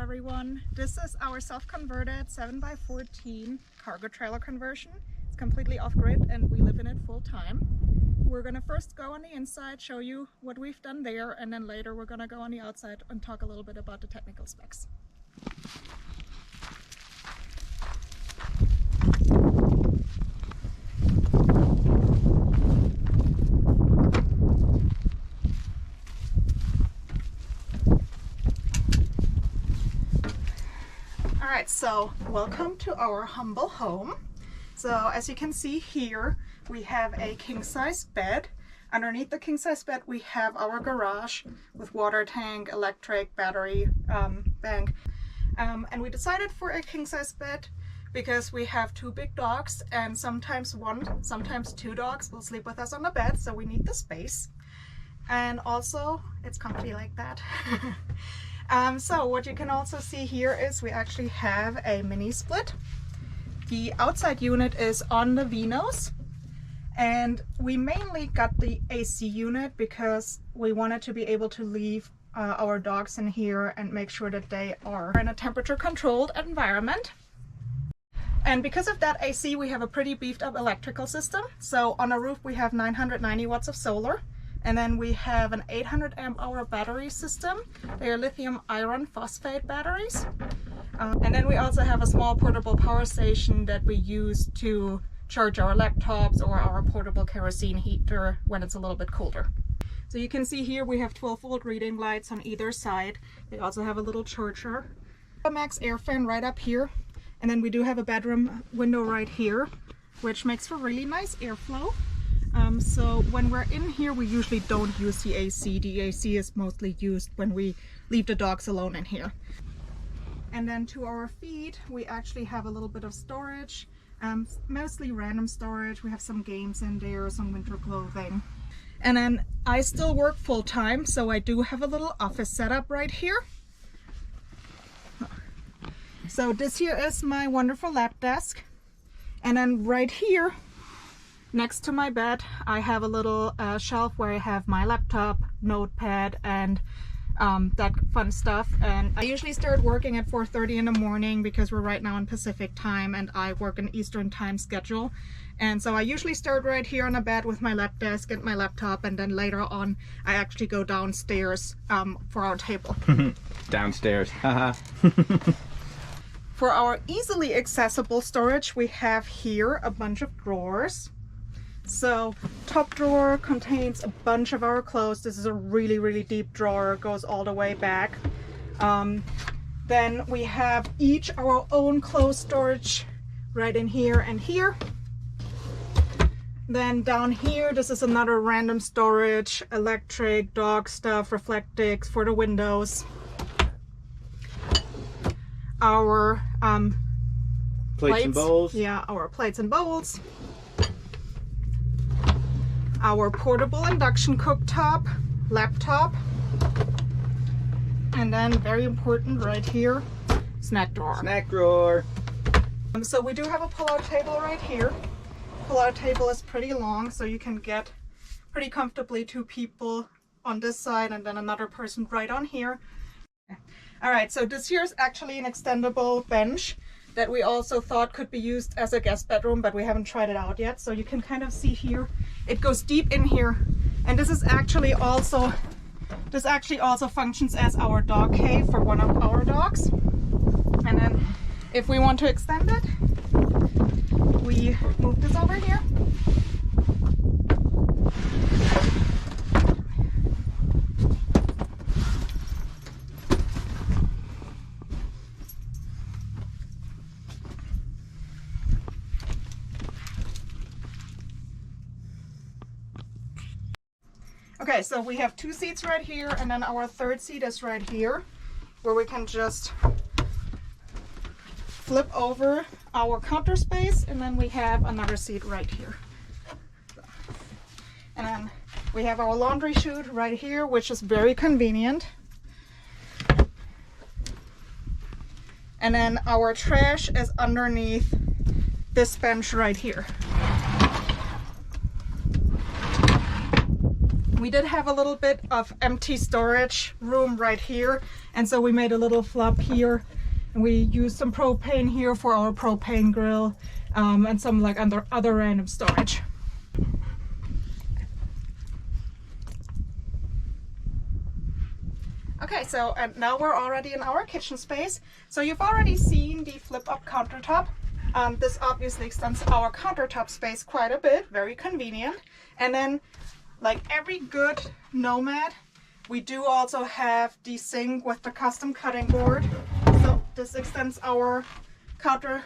everyone. This is our self-converted 7x14 cargo trailer conversion. It's completely off-grid and we live in it full time. We're gonna first go on the inside, show you what we've done there, and then later we're gonna go on the outside and talk a little bit about the technical specs. Alright, so welcome to our humble home. So as you can see here, we have a king-size bed. Underneath the king-size bed we have our garage with water tank, electric, battery bank. And we decided for a king-size bed because we have two big dogs, and sometimes one, sometimes two dogs will sleep with us on the bed, so we need the space. And also it's comfy like that. So what you can also see here is we actually have a mini split. The outside unit is on the V-nose, and we mainly got the AC unit because we wanted to be able to leave our dogs in here and make sure that they are in a temperature controlled environment. And because of that AC, we have a pretty beefed up electrical system. So on the roof we have 990 watts of solar. And then we have an 800 amp hour battery system. They are lithium iron phosphate batteries. And then we also have a small portable power station that we use to charge our laptops or our portable kerosene heater when it's a little bit colder. So you can see here we have 12-volt reading lights on either side. They also have a little charger. A max air fan right up here. And then we do have a bedroom window right here, which makes for really nice airflow. So when we're in here, we usually don't use the AC. The AC is mostly used when we leave the dogs alone in here. And then to our feet, we actually have a little bit of storage, mostly random storage. We have some games in there, some winter clothing. And then I still work full time, so I do have a little office setup right here. So this here is my wonderful lap desk. And then right here, next to my bed, I have a little shelf where I have my laptop, notepad, and that fun stuff. And I usually start working at 4:30 in the morning because we're right now in Pacific time and I work an Eastern time schedule. And so I usually start right here on the bed with my lap desk and my laptop, and then later on I actually go downstairs for our table. Downstairs, haha. For our easily accessible storage, we have here a bunch of drawers. So top drawer contains a bunch of our clothes. This is a really deep drawer, goes all the way back. Then we have each our own clothes storage right in here and here. Then down here, this is another random storage, electric, dog stuff, reflectics for the windows. Our plates and bowls. Yeah, our plates and bowls. Our portable induction cooktop, laptop, and then very important right here, snack drawer. Snack drawer. So we do have a pull-out table right here. Pull-out table is pretty long, so you can get pretty comfortably two people on this side and then another person right on here. All right, so this here is actually an extendable bench that we also thought could be used as a guest bedroom, but we haven't tried it out yet. So you can kind of see here, it goes deep in here. And this is actually also, this actually also functions as our dog cave for one of our dogs. And then if we want to extend it, we move this over here. Okay, so we have two seats right here, and then our third seat is right here, where we can just flip over our counter space, and then we have another seat right here. And then we have our laundry chute right here, which is very convenient. And then our trash is underneath this bench right here. we did have a little bit of empty storage room right here, and so we made a little flop here, and we used some propane here for our propane grill, and some like other random storage. Okay, so and now we're already in our kitchen space. So you've already seen the flip-up countertop. This obviously extends our countertop space quite a bit, very convenient. And then, like every good Nomad, we do also have the sink with the custom cutting board. So this extends our counter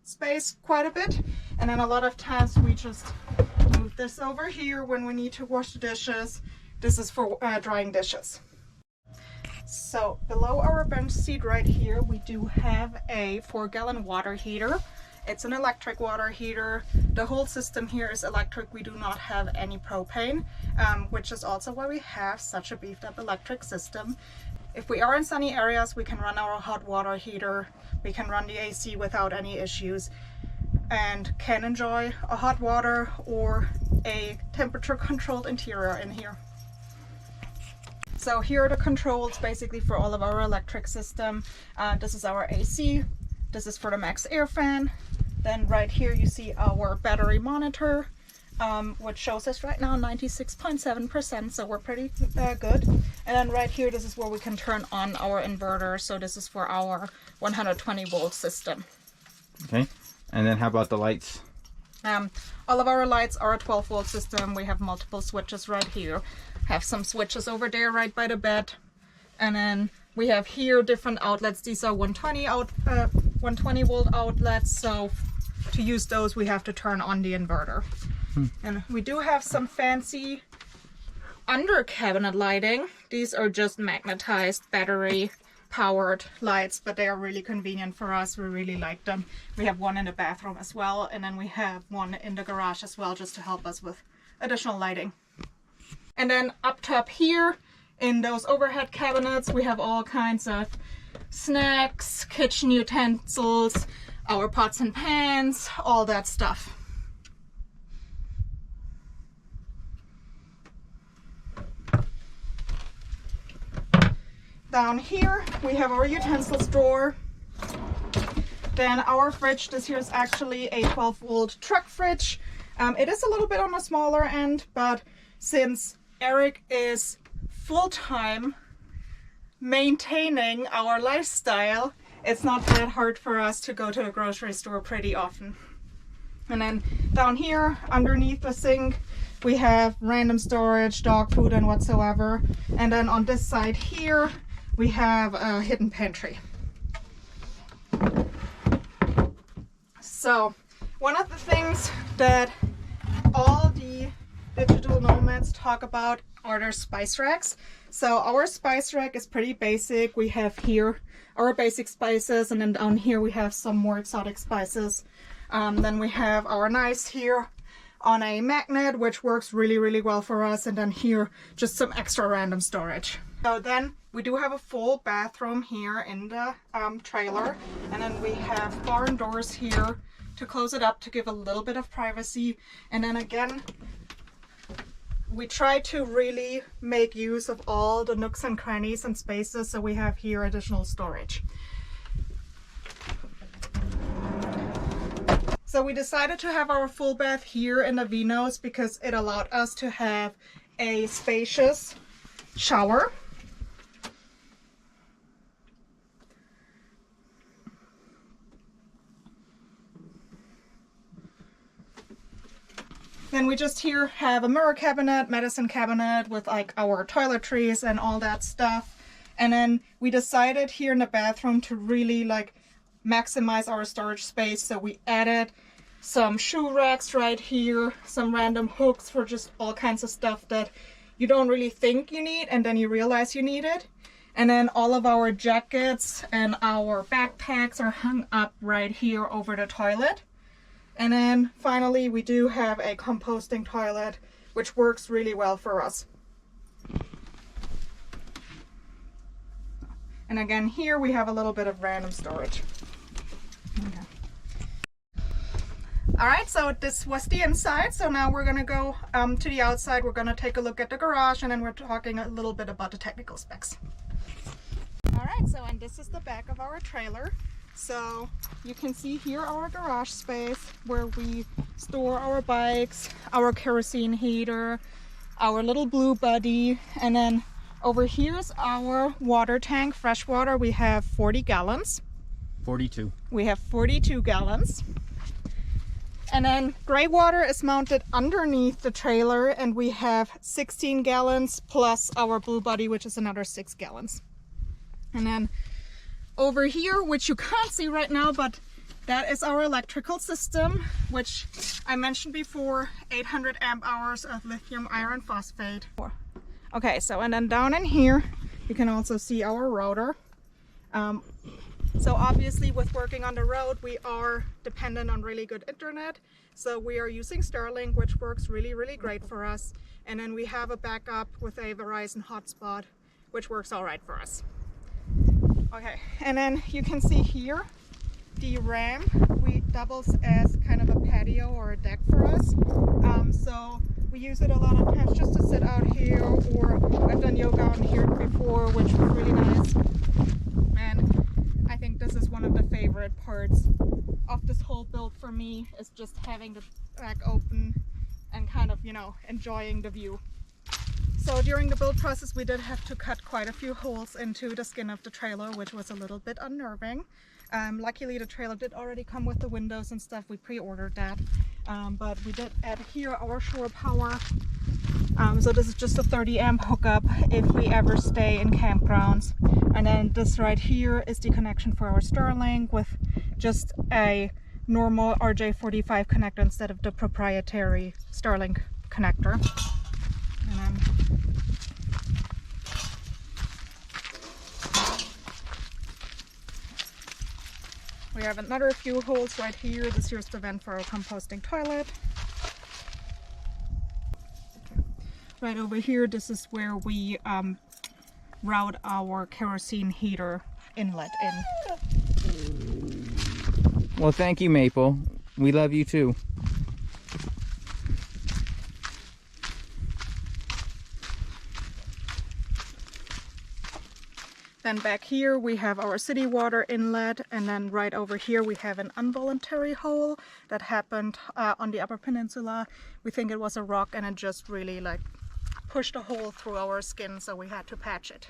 space quite a bit. And then a lot of times we just move this over here when we need to wash the dishes. This is for drying dishes. So below our bench seat right here, we do have a 4-gallon water heater. It's an electric water heater. The whole system here is electric. We do not have any propane, which is also why we have such a beefed up electric system. If we are in sunny areas, we can run our hot water heater. We can run the AC without any issues and can enjoy a hot water or a temperature controlled interior in here. So here are the controls basically for all of our electric system. This is our AC. This is for the max air fan. Then right here you see our battery monitor, which shows us right now 96.7%, so we're pretty good. And then right here, this is where we can turn on our inverter. So this is for our 120 volt system. Okay, and then how about the lights? All of our lights are a 12 volt system. We have multiple switches right here. Have some switches over there right by the bed. And then we have here different outlets. These are 120 volt outlets. So to use those, we have to turn on the inverter. And we do have some fancy under cabinet lighting. These are just magnetized battery powered lights, but they are really convenient for us. We really like them. We have one in the bathroom as well, and then we have one in the garage as well, just to help us with additional lighting. And then up top here in those overhead cabinets, we have all kinds of snacks, kitchen utensils, our pots and pans, all that stuff. Down here we have our utensils drawer. Then our fridge, this here is actually a 12 volt truck fridge. It is a little bit on the smaller end, but since Eric is full-time maintaining our lifestyle, it's not that hard for us to go to the grocery store pretty often. And then down here underneath the sink we have random storage, dog food and whatsoever. And then on this side here we have a hidden pantry. So one of the things that all the digital nomads talk about are their spice racks. So our spice rack is pretty basic. We have here our basic spices, and then down here we have some more exotic spices. Then we have our knives here on a magnet, which works really, really well for us. And then here, just some extra random storage. So then we do have a full bathroom here in the trailer. And then we have barn doors here to close it up to give a little bit of privacy. And then again, we try to really make use of all the nooks and crannies and spaces, so we have here additional storage. So we decided to have our full bath here in the Vinos because it allowed us to have a spacious shower. Then we just here have a mirror cabinet, medicine cabinet with like our toiletries and all that stuff. And then we decided here in the bathroom to really like maximize our storage space. So we added some shoe racks right here, some random hooks for just all kinds of stuff that you don't really think you need and then you realize you need it. And then all of our jackets and our backpacks are hung up right here over the toilet. And then finally we do have a composting toilet, which works really well for us. And again, here we have a little bit of random storage. Okay. All right, so this was the inside. So now we're gonna go to the outside. We're gonna take a look at the garage, and then we're talking a little bit about the technical specs. All right, so and this is the back of our trailer. So you can see here our garage space where we store our bikes, our kerosene heater, our little blue buddy, and then over here is our water tank, fresh water. We have 40 gallons. 42. We have 42 gallons. And then gray water is mounted underneath the trailer, and we have 16 gallons plus our blue buddy, which is another 6 gallons. And then over here, which you can't see right now, but that is our electrical system, which I mentioned before, 800 amp hours of lithium iron phosphate. Okay, so and then down in here, you can also see our router. So obviously with working on the road, we are dependent on really good internet. So we are using Starlink, which works really, really great for us. And then we have a backup with a Verizon hotspot, which works all right for us. Okay, and then you can see here, the ramp doubles as kind of a patio or a deck for us. So we use it a lot of times just to sit out here, or I've done yoga on here before, which was really nice. And I think this is one of the favorite parts of this whole build for me, is just having the back open and kind of, you know, enjoying the view. So during the build process, we did have to cut quite a few holes into the skin of the trailer, which was a little bit unnerving. Luckily, the trailer did already come with the windows and stuff. We pre-ordered that, but we did add here our shore power. So this is just a 30 amp hookup if we ever stay in campgrounds. And then this right here is the connection for our Starlink with just a normal RJ45 connector instead of the proprietary Starlink connector. And then we have another few holes right here. This here's the vent for our composting toilet. Right over here, this is where we route our kerosene heater inlet in. Well, thank you, Maple. We love you too. Then back here we have our city water inlet, and then right over here we have an involuntary hole that happened on the Upper Peninsula. We think it was a rock and it just really like pushed a hole through our skin, so we had to patch it.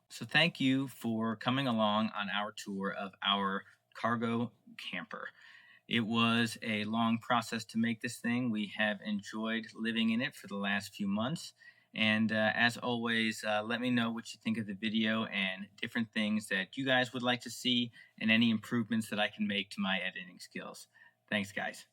So thank you for coming along on our tour of our cargo camper. It was a long process to make this thing. We have enjoyed living in it for the last few months. And as always, let me know what you think of the video and different things that you guys would like to see, and any improvements that I can make to my editing skills. Thanks, guys.